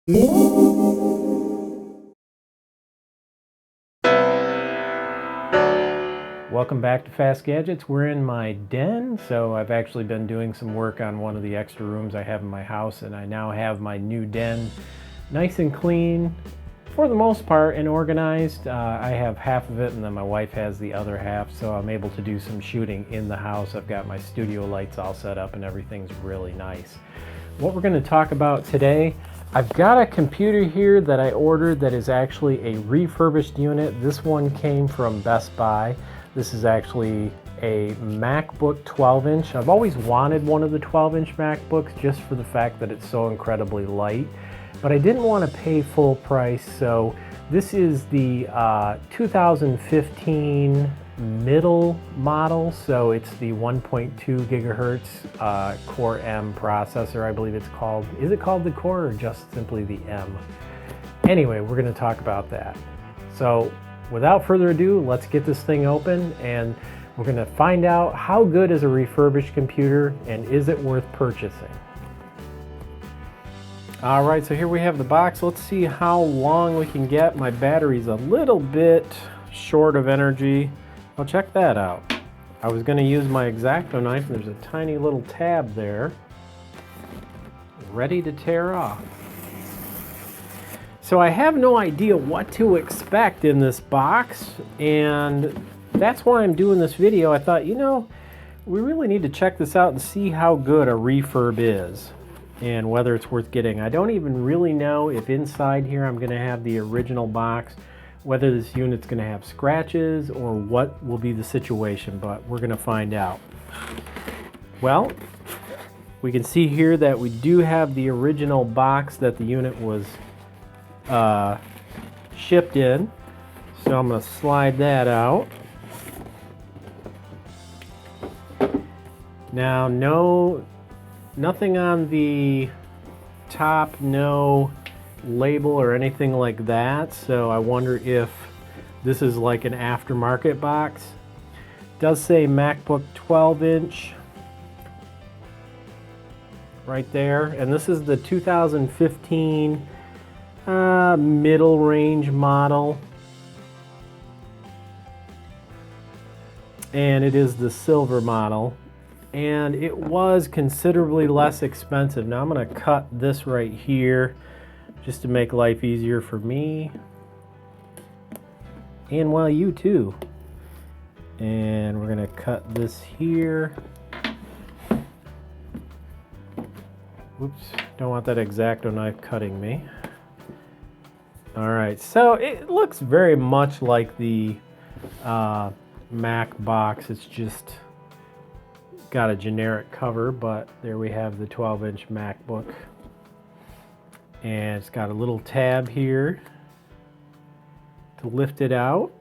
Welcome back to Fast Gadgets. We're in my den, so I've actually been doing some work on one of the extra rooms I have in my house, and I now have my new den nice and clean for the most part and organized. I have half of it and then my wife has the other half, so I'm able to do some shooting in the house. I've got my studio lights all set up and everything's really nice. What we're going to talk about today, I've got a computer here that I ordered that is actually a refurbished unit. This one came from Best Buy. This is actually a MacBook 12-inch. I've always wanted one of the 12-inch MacBooks just for the fact that it's so incredibly light, but I didn't want to pay full price, so this is the 2015 middle model, so it's the 1.2 gigahertz Core M processor, I believe it's called. Is it called the Core or just simply the M? Anyway, we're going to talk about that. So without further ado, let's get this thing open and we're going to find out how good is a refurbished computer and is it worth purchasing. All right, so here we have the box. Let's see how long we can get. My battery's a little bit short of energy. Well, check that out. I was going to use my X-Acto knife, and there's a tiny little tab there, ready to tear off. So I have no idea what to expect in this box, and that's why I'm doing this video. I thought, you know, we really need to check this out and see how good a refurb is and whether it's worth getting. I don't even really know if inside here I'm going to have the original box, whether this unit's going to have scratches or what will be the situation, but we're going to find out. Well, we can see here that we do have the original box that the unit was shipped in, so I'm going to slide that out. Now, nothing on the top, no label or anything like that, so I wonder if this is like an aftermarket box. It does say MacBook 12-inch right there, and this is the 2015 middle range model, and it is the silver model, and it was considerably less expensive. Now I'm going to cut this right here just to make life easier for me and well, you too. And we're going to cut this here. Whoops, don't want that X-Acto knife cutting me. Alright, so it looks very much like the Mac box. It's just got a generic cover, but there we have the 12-inch MacBook. And it's got a little tab here to lift it out.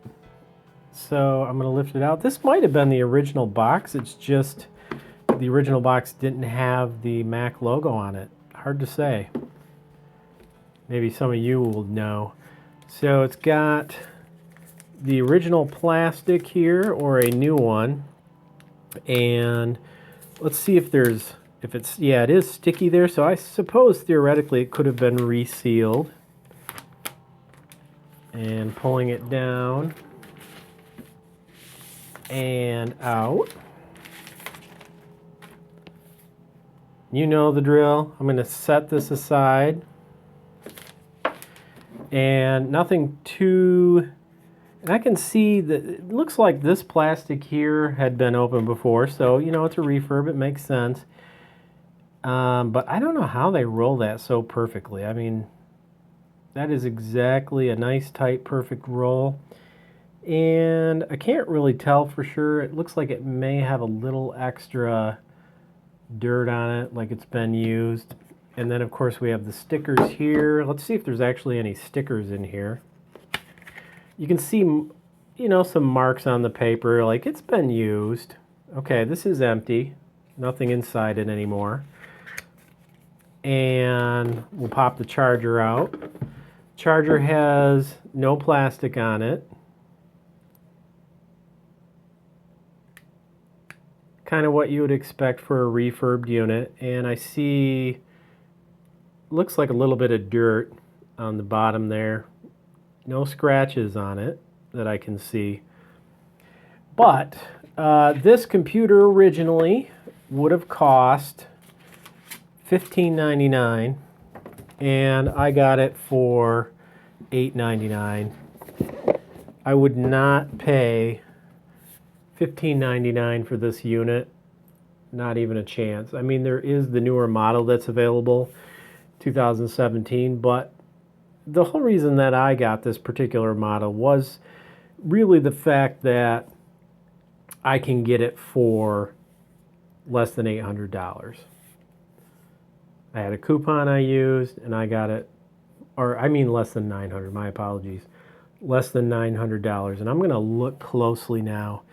So I'm going to lift it out. This might have been the original box. It's just the original box didn't have the Mac logo on it. Hard to say. Maybe some of you will know. So it's got the original plastic here or a new one. And let's see if it's, yeah, it is sticky there, so I suppose theoretically it could have been resealed. And pulling it down and out. You know the drill. I'm going to set this aside. And nothing too... And I can see that it looks like this plastic here had been opened before, so you know it's a refurb, it makes sense. But I don't know how they roll that so perfectly. I mean, that is exactly a nice, tight, perfect roll. And I can't really tell for sure. It looks like it may have a little extra dirt on it, like it's been used. And then, of course, we have the stickers here. Let's see if there's actually any stickers in here. You can see, you know, some marks on the paper, like it's been used. Okay, this is empty. Nothing inside it anymore. And we'll pop the charger out. Charger has no plastic on it. Kind of what you would expect for a refurbed unit. And I see looks like a little bit of dirt on the bottom there. No scratches on it that I can see. But this computer originally would have cost $15.99, and I got it for $8.99. I would not pay $15.99 for this unit, not even a chance. I mean, there is the newer model that's available, 2017, but the whole reason that I got this particular model was really the fact that I can get it for less than $800. I had a coupon I used, and I got it, or I mean less than $900, my apologies. Less than $900. And I'm going to look closely now.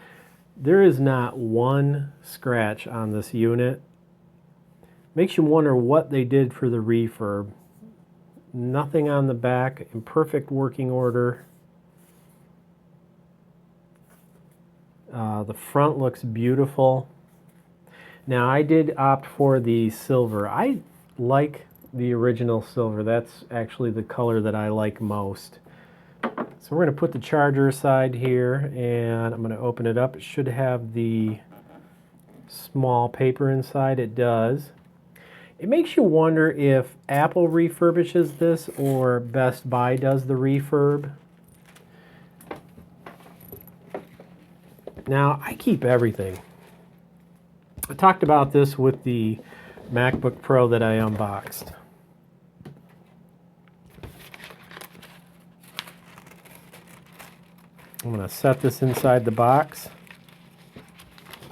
There is not one scratch on this unit. Makes you wonder what they did for the refurb. Nothing on the back, in perfect working order. The front looks beautiful. Now, I did opt for the silver. I like the original silver. That's actually the color that I like most. So we're going to put the charger aside here, and I'm going to open it up. It should have the small paper inside. It does. It makes you wonder if Apple refurbishes this or Best Buy does the refurb. Now, I keep everything. I talked about this with the MacBook Pro that I unboxed. I'm going to set this inside the box.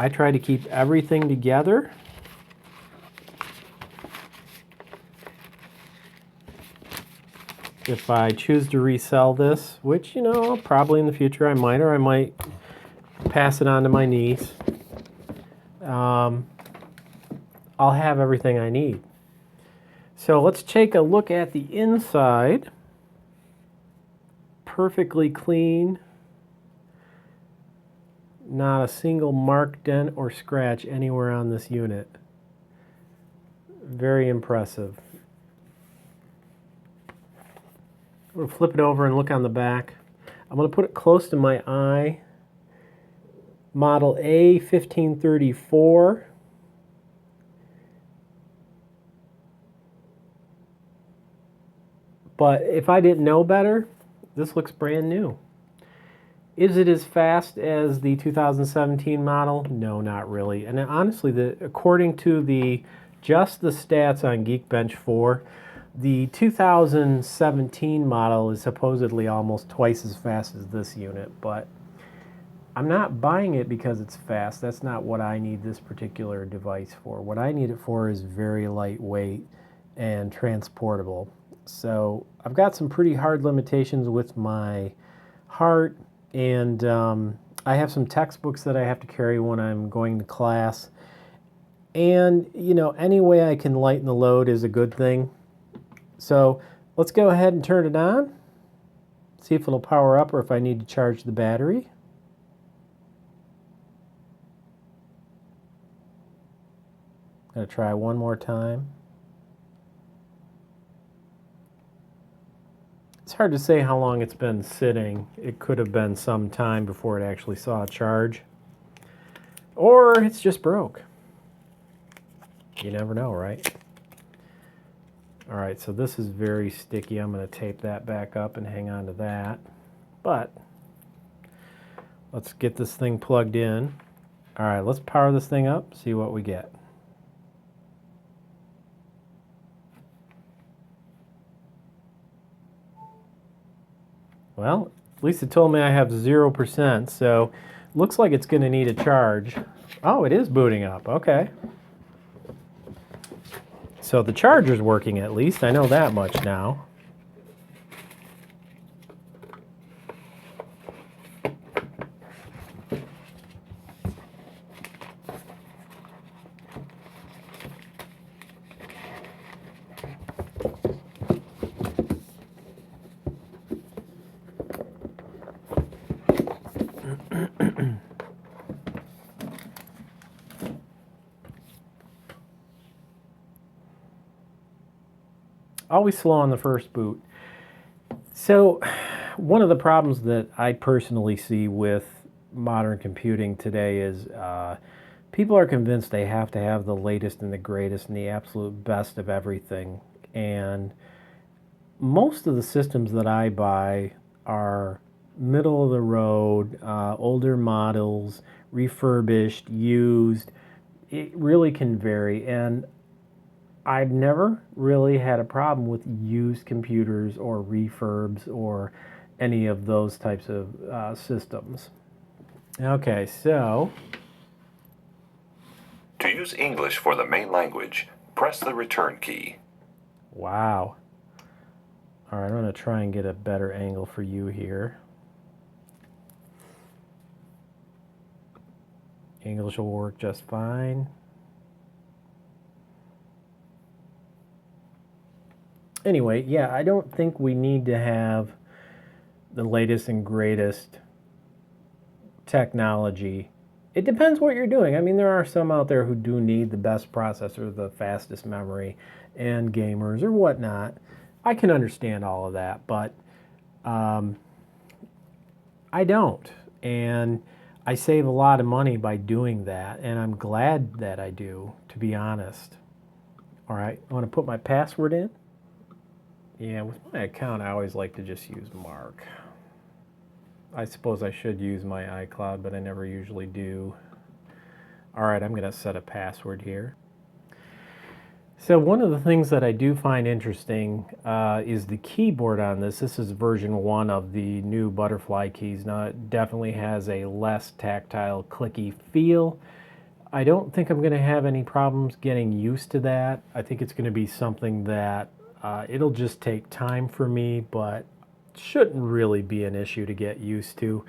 I try to keep everything together. If I choose to resell this, which, you know, probably in the future I might, or I might pass it on to my niece, I'll have everything I need. So let's take a look at the inside. Perfectly clean. Not a single mark, dent, or scratch anywhere on this unit. Very impressive. We'll flip it over and look on the back. I'm going to put it close to my eye. Model A1534. But if I didn't know better, this looks brand new. Is it as fast as the 2017 model? No, not really. And honestly, according to just the stats on Geekbench 4, the 2017 model is supposedly almost twice as fast as this unit, but I'm not buying it because it's fast. That's not what I need this particular device for. What I need it for is very lightweight and transportable. So I've got some pretty hard limitations with my heart, and I have some textbooks that I have to carry when I'm going to class. And, you know, any way I can lighten the load is a good thing. So let's go ahead and turn it on. See if it'll power up or if I need to charge the battery. Gonna try one more time. It's hard to say how long it's been sitting. It could have been some time before it actually saw a charge. Or it's just broke. You never know, right? All right, so this is very sticky. I'm going to tape that back up and hang on to that. But let's get this thing plugged in. All right, let's power this thing up, see what we get. Well, at least it told me I have 0%, so looks like it's going to need a charge. Oh, it is booting up. Okay. So the charger's working at least. I know that much now. always slow on the first boot. So one of the problems that I personally see with modern computing today is people are convinced they have to have the latest and the greatest and the absolute best of everything. And most of the systems that I buy are middle of the road, older models, refurbished, used. It really can vary. And I've never really had a problem with used computers or refurbs or any of those types of systems. Okay, so To use English for the main language, press the return key. wow. All right, I'm going to try and get a better angle for you here. English will work just fine. Anyway, yeah, I don't think we need to have the latest and greatest technology. It depends what you're doing. I mean, there are some out there who do need the best processor, the fastest memory, and gamers or whatnot. I can understand all of that, but I don't. And I save a lot of money by doing that, and I'm glad that I do, to be honest. All right, I want to put my password in. Yeah, with my account, I always like to just use Mark. I suppose I should use my iCloud, but I never usually do. All right, I'm going to set a password here. So one of the things that I do find interesting is the keyboard on this. This is version 1 of the new butterfly keys. Now, it definitely has a less tactile, clicky feel. I don't think I'm going to have any problems getting used to that. I think it's going to be something that it'll just take time for me, but shouldn't really be an issue to get used to.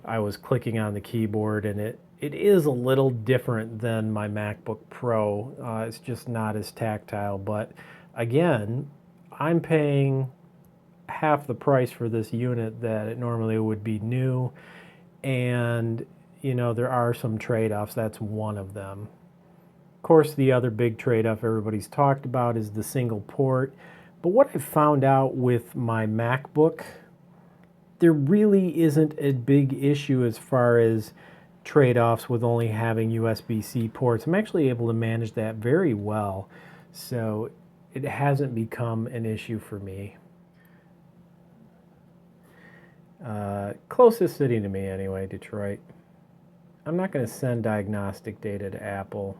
I was clicking on the keyboard, and it is a little different than my MacBook Pro. It's just not as tactile, but again, I'm paying half the price for this unit that it normally would be new, and you know, there are some trade-offs. That's one of them. Of course, the other big trade-off everybody's talked about is the single port. But what I've found out with my MacBook, there really isn't a big issue as far as trade-offs with only having USB-C ports. I'm actually able to manage that very well, so it hasn't become an issue for me. Closest city to me anyway, Detroit. I'm not going to send diagnostic data to Apple.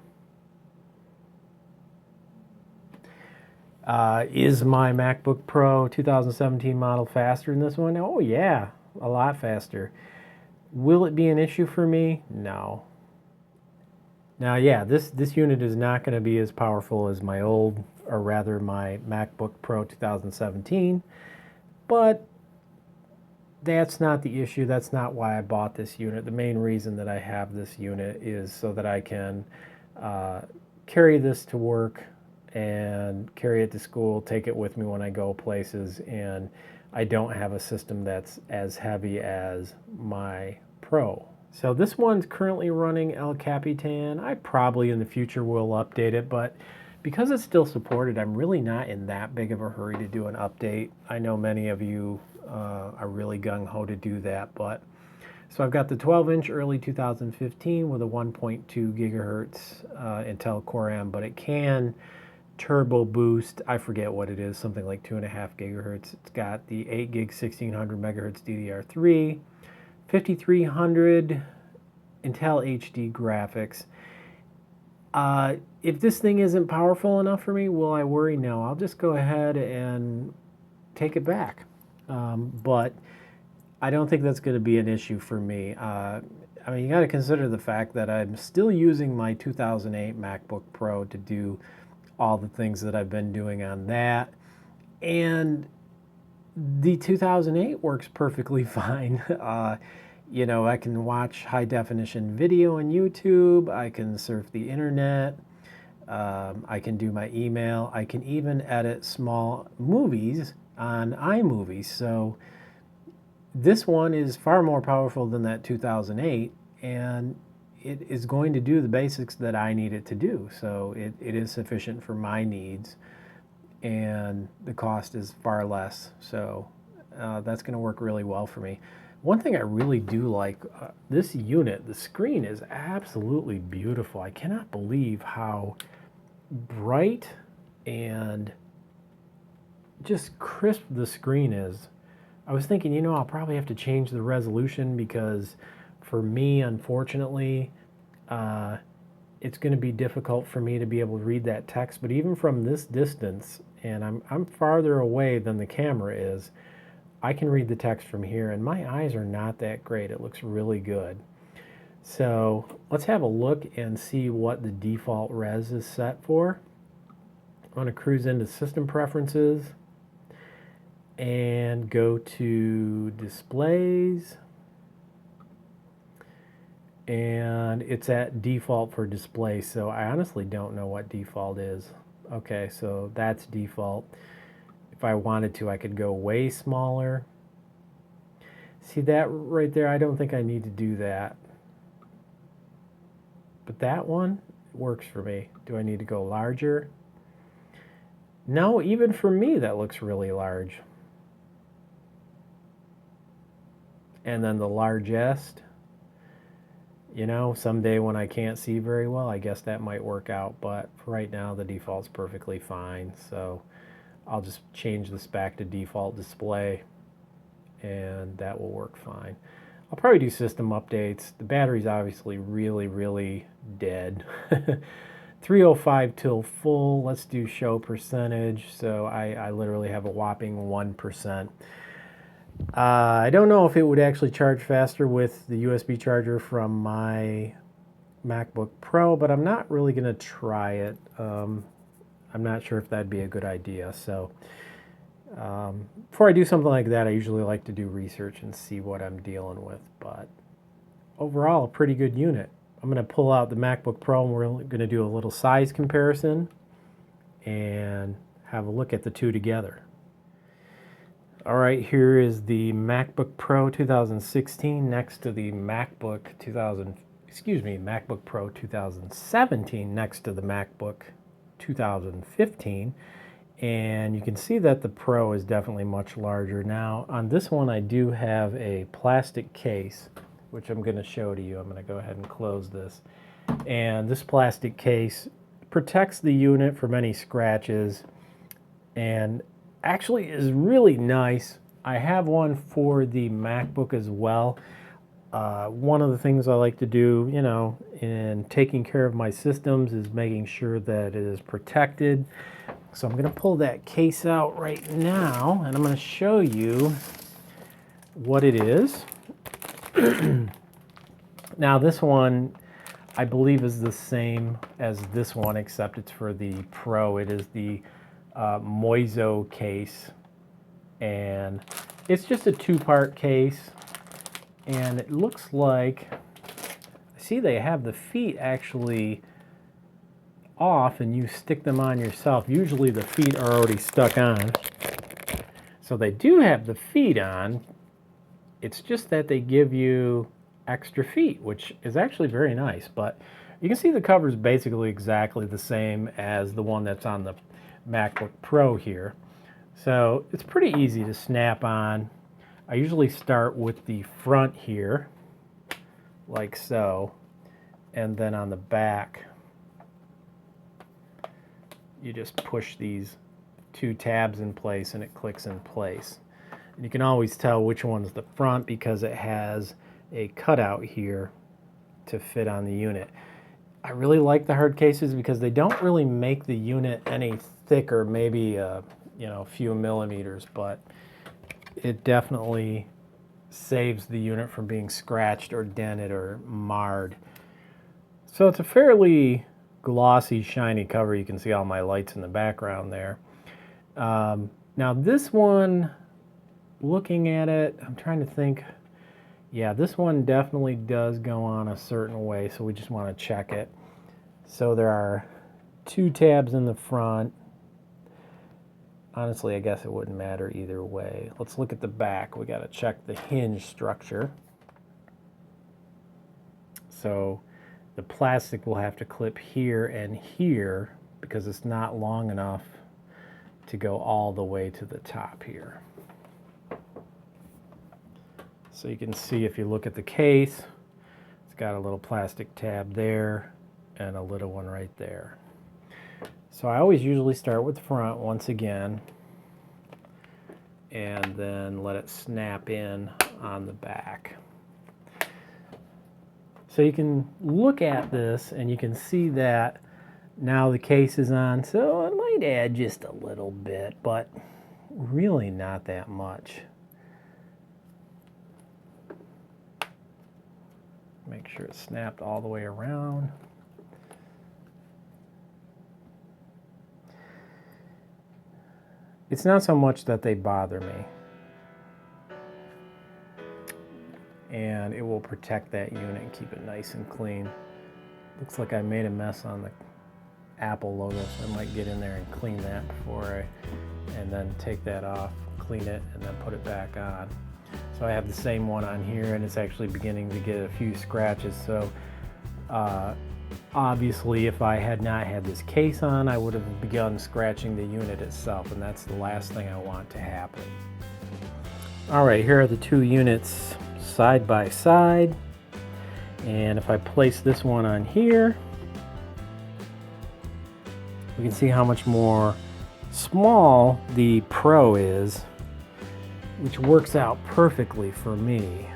Is my MacBook Pro 2017 model faster than this one? Oh yeah, a lot faster. Will it be an issue for me? No. Now yeah, this unit is not going to be as powerful as my old, or rather my MacBook Pro 2017, but that's not the issue. That's not why I bought this unit. The main reason that I have this unit is so that I can carry this to work and carry it to school, take it with me when I go places, and I don't have a system that's as heavy as my Pro. So this one's currently running El Capitan. I probably in the future will update it, but because it's still supported, I'm really not in that big of a hurry to do an update. I know many of you are really gung-ho to do that, but so I've got the 12-inch early 2015 with a 1.2 gigahertz Intel Core M, but it can turbo boost, I forget what it is, something like 2.5 gigahertz. It's got the 8 gig 1600 megahertz DDR3, 5300 Intel HD graphics. If this thing isn't powerful enough for me, will I worry? No, I'll just go ahead and take it back. But I don't think that's going to be an issue for me. I mean, you got to consider the fact that I'm still using my 2008 MacBook Pro to do all the things that I've been doing on that. And the 2008 works perfectly fine. You know, I can watch high definition video on YouTube. I can surf the internet. I can do my email. I can even edit small movies on iMovie. So this one is far more powerful than that 2008, and it is going to do the basics that I need it to do. So it is sufficient for my needs. and the cost is far less. So that's going to work really well for me. One thing I really do like, this unit, the screen is absolutely beautiful. I cannot believe how bright and just crisp the screen is. I was thinking, you know, I'll probably have to change the resolution because for me, unfortunately, it's going to be difficult for me to be able to read that text. But even from this distance, and I'm farther away than the camera is, I can read the text from here, and my eyes are not that great. It looks really good. So let's have a look and see what the default res is set for. I'm going to cruise into System Preferences and go to Displays. And it's at default for display, so I honestly don't know what default is. Okay, so that's default. If I wanted to, I could go way smaller. See that right there? I don't think I need to do that. But that one works for me. Do I need to go larger? No, even for me, that looks really large. And then the largest, you know, someday when I can't see very well, I guess that might work out. But for right now, the default's perfectly fine. So I'll just change this back to default display, and that will work fine. I'll probably do system updates. The battery's obviously really, really dead. 305 till full. Let's do show percentage. So I literally have a whopping 1%. I don't know if it would actually charge faster with the USB charger from my MacBook Pro, but I'm not really going to try it. I'm not sure if that'd be a good idea. So before I do something like that, I usually like to do research and see what I'm dealing with. But overall, a pretty good unit. I'm going to pull out the MacBook Pro, and we're going to do a little size comparison and have a look at the two together. All right, here is the MacBook Pro 2016 next to the MacBook Pro 2017 next to the MacBook 2015. And you can see that the Pro is definitely much larger. Now, on this one, I do have a plastic case, which I'm going to show to you. I'm going to go ahead and close this. And this plastic case protects the unit from any scratches and actually is really nice. I have one for the MacBook as well. One of the things I like to do, you know, in taking care of my systems is making sure that it is protected. So I'm going to pull that case out right now, and I'm going to show you what it is. Now this one, I believe, is the same as this one, except it's for the Pro. It is the Moyu Case, and it's just a two-part case, and it looks like, see, they have the feet actually off and you stick them on yourself. Usually the feet are already stuck on, so they do have the feet on. It's just that they give you extra feet, which is actually very nice. But you can see the cover is basically exactly the same as the one that's on the MacBook Pro here. So it's pretty easy to snap on. I usually start with the front here, like so, and then on the back, you just push these two tabs in place and it clicks in place. And you can always tell which one's the front because it has a cutout here to fit on the unit. I really like the hard cases because they don't really make the unit any thicker, maybe a few millimeters, but it definitely saves the unit from being scratched or dented or marred. So it's a fairly glossy, shiny cover. You can see all my lights in the background there. Now this one, looking at it, I'm trying to think. Yeah, this one definitely does go on a certain way, so we just want to check it. So there are two tabs in the front. Honestly, I guess it wouldn't matter either way. Let's look at the back. We got to check the hinge structure. So the plastic will have to clip here and here because it's not long enough to go all the way to the top here. So you can see if you look at the case, it's got a little plastic tab there and a little one right there. So I always usually start with the front once again and then let it snap in on the back. So you can look at this and you can see that now the case is on, so it might add just a little bit, but really not that much. Make sure it's snapped all the way around. It's not so much that they bother me. And it will protect that unit and keep it nice and clean. Looks like I made a mess on the Apple logo, so I might get in there and clean that before and then take that off, clean it, and then put it back on. So I have the same one on here, and it's actually beginning to get a few scratches. So obviously, if I had not had this case on, I would have begun scratching the unit itself, and that's the last thing I want to happen. All right, here are the two units side by side, and if I place this one on here, we can see how much more small the Pro is, which works out perfectly for me.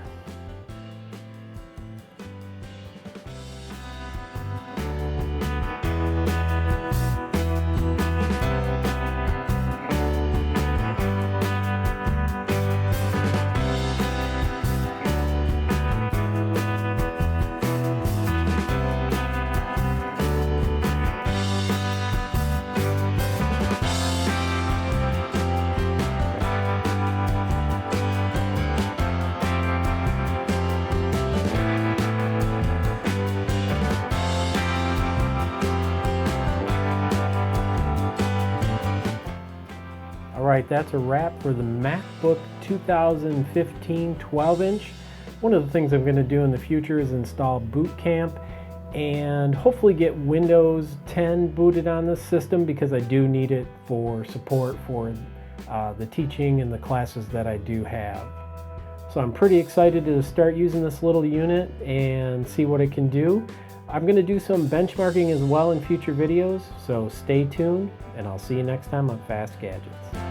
Alright, that's a wrap for the MacBook 2015 12-inch. One of the things I'm going to do in the future is install Boot Camp and hopefully get Windows 10 booted on this system, because I do need it for support for the teaching and the classes that I do have. So I'm pretty excited to start using this little unit and see what it can do. I'm going to do some benchmarking as well in future videos, so stay tuned, and I'll see you next time on Fast Gadgets.